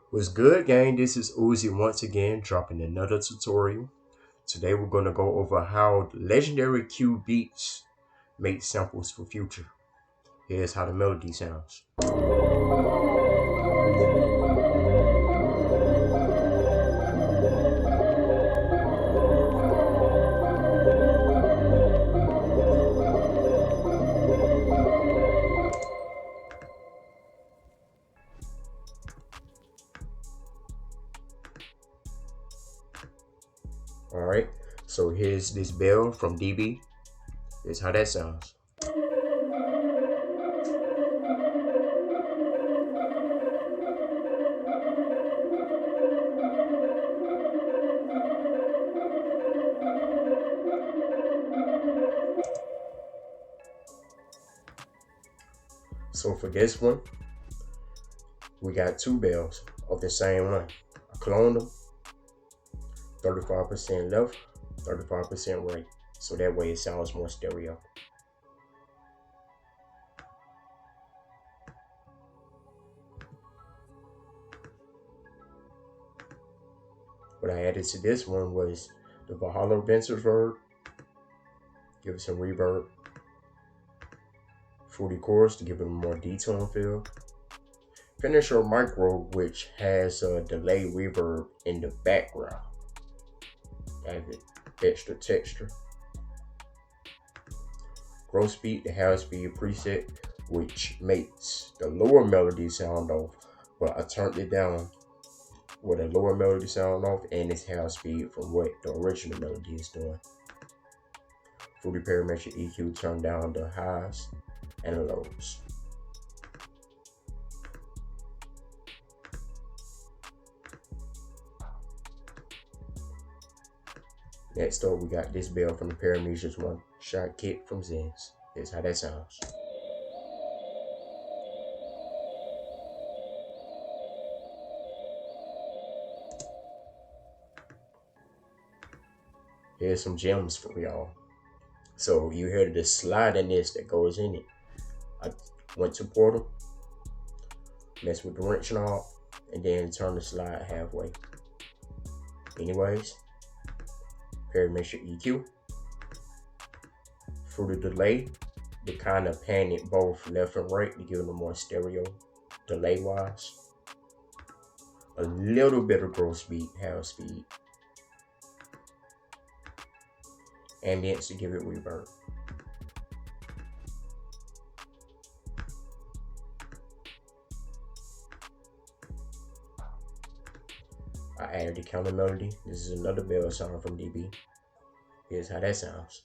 What's good, gang? This is Wheezy once again dropping another tutorial. Today we're going to go over how the legendary Cubeatz make samples for Future. Here's how the melody sounds. Alright, so here's this bell from DB. Here's how that sounds. So for this one, we got two bells of the same one. I cloned them, 35% left, 35% right. So that way it sounds more stereo. What I added to this one was the Valhalla Venture verb, give it some reverb, 40 chords to give it a more detailed feel. Finisher micro, which has a delay reverb in the background. Add extra texture. Growth speed, the half speed preset, which makes the lower melody sound off, but I turned it down with a lower melody sound off and its half speed from what the original melody is doing. Fruity parametric EQ, turned down the highs and the lows. Next up, we got this bell from the Parameters One Shot Kit from Zen's. Here's how that sounds. Here's some gems for y'all. So you hear the slidiness that goes in it. I went to Portal, messed with the wrench knob, and then turn the slide halfway. Anyways, parametric EQ. For the delay, they kind of pan it both left and right to give them more stereo delay wise. A little bit of growth speed, half speed. Ambience to give it reverb. I added the counter melody. This is another bell sound from DB. Here's how that sounds.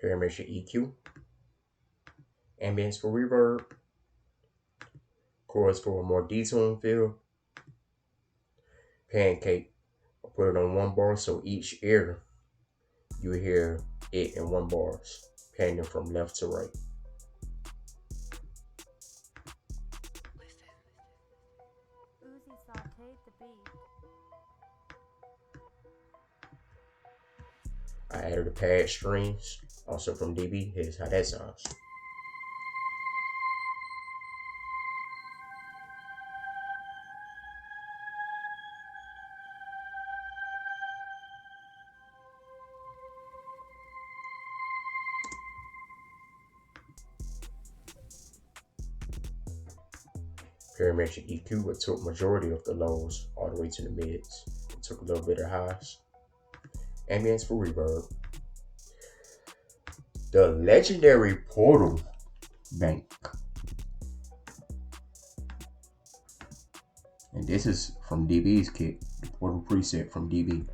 Parametric EQ. Ambience for reverb. Chords for a more detailed feel. Pancake. I put it on one bar so each ear you hear it in one bars, panning from left to right. I added the pad strings, also from DB. Here's how that sounds. Parametric EQ, it took majority of the lows all the way to the mids. It took a little bit of highs. Ambience for reverb. The legendary Portal Bank. And this is from DB's kit, the Portal preset from DB.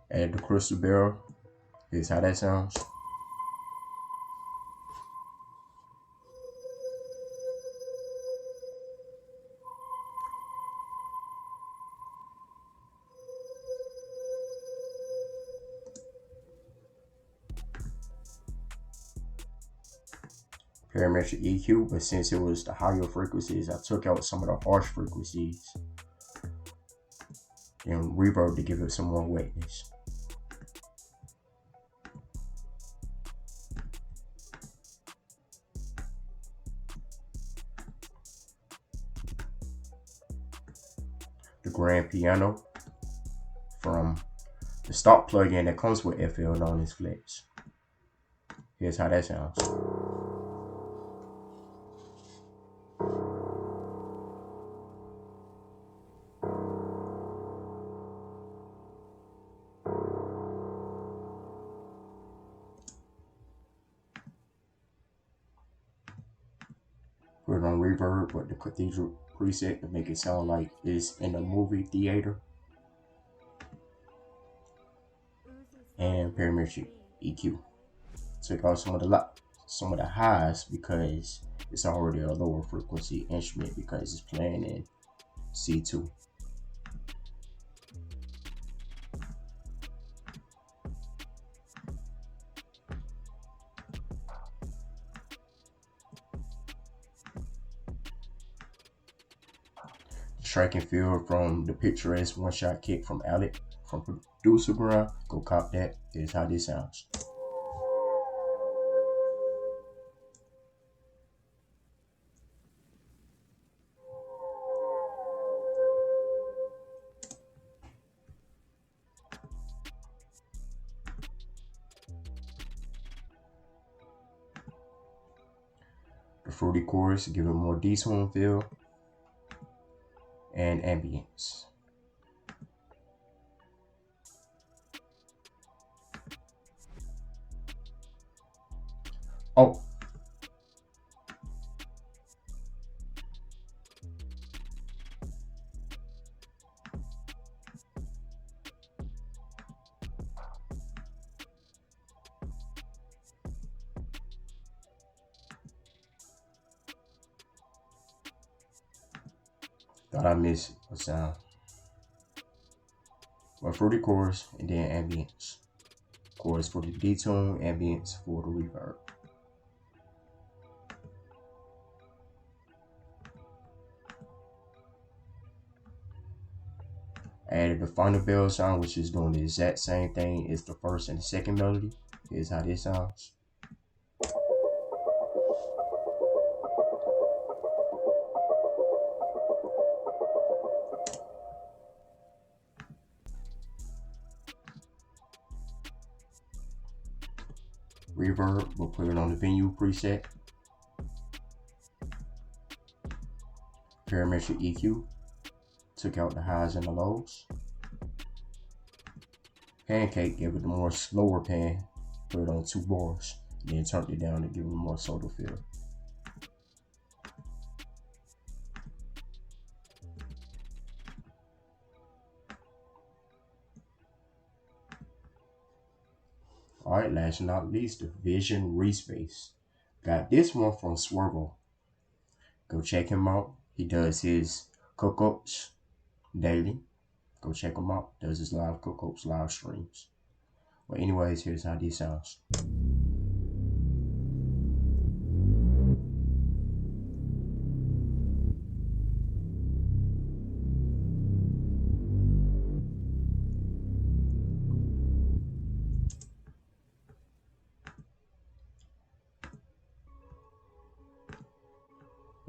Add the crystal barrel. Here's how that sounds. parametric EQ, but since it was the higher frequencies, I took out some of the harsh frequencies and reverb to give it some more wetness. The grand piano from the stock plugin that comes with FL known as Flex. Here's how that sounds. Put it on reverb with the cathedral preset to make it sound like it's in a movie theater. And parametric EQ. Took out some of the highs because it's already a lower frequency instrument because it's playing in C2. Track and field from the picturesque one-shot kick from Alec from Producer Grind. Go cop that. Here's how this sounds. The fruity chorus, give it more D-tone feel and ambience. Oh, thought I missed a sound. But fruity chorus and then ambience. Chorus for the D-tone, ambience for the reverb. Added the final bell sound, which is doing the exact same thing as the first and the second melody. Here's how this sounds. Reverb, we'll put it on the venue preset. Parametric EQ, took out the highs and the lows. Pancake, gave it a more slower pan, put it on 2 bars, then turned it down to give it a more subtle feel. Alright, last but not least, the Vision Respace. Got this one from Swervo. Go check him out. He does his cook-ups daily. Go check him out. Does his live cook-ups, live streams. But anyways, here's how this sounds.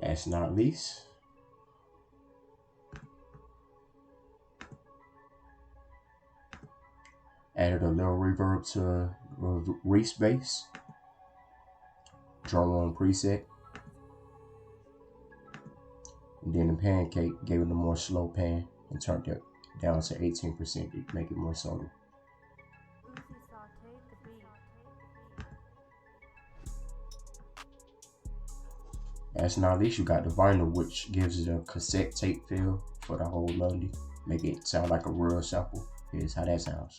Last but not least, added a little reverb to Respace, drum on preset, and then the pancake gave it a more slow pan and turned it down to 18% to make it more subtle. Last but not least, you got the vinyl, which gives it a cassette tape feel for the whole melody. Make it sound like a real sample. Here's how that sounds.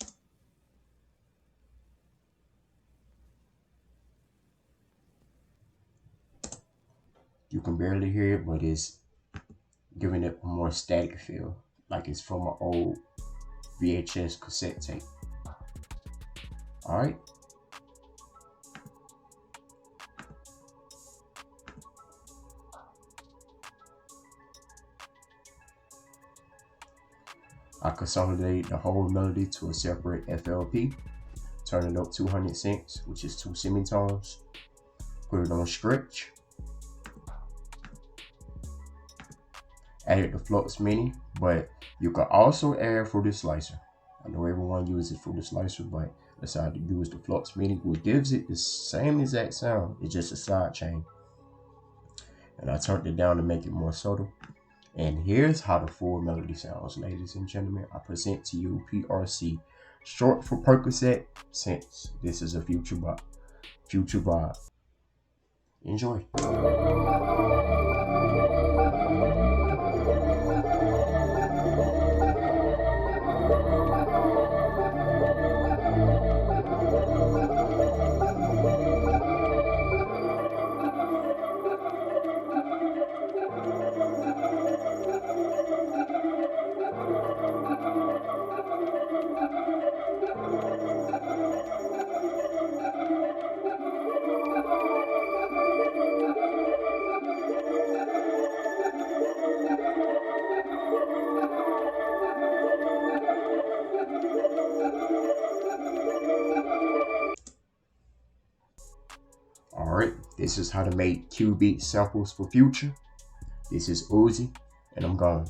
You can barely hear it, but it's giving it a more static feel, like it's from an old VHS cassette tape. Alright. consolidate the whole melody to a separate FLP, turn it up 200 cents, which is 2 semitones, put it on stretch, added the Flux Mini, but you can also add Fruity Slicer. I know everyone uses Fruity Slicer, but I decided to use the Flux Mini, which gives it the same exact sound. It's just a side chain. And I turned it down to make it more subtle. And here's how the full melody sounds, ladies and gentlemen. I present to you PRC, short for Percocet, since this is a future vibe. Enjoy. Alright, this is how to make Cubeatz samples for Future. This is Wheezy, and I'm gone.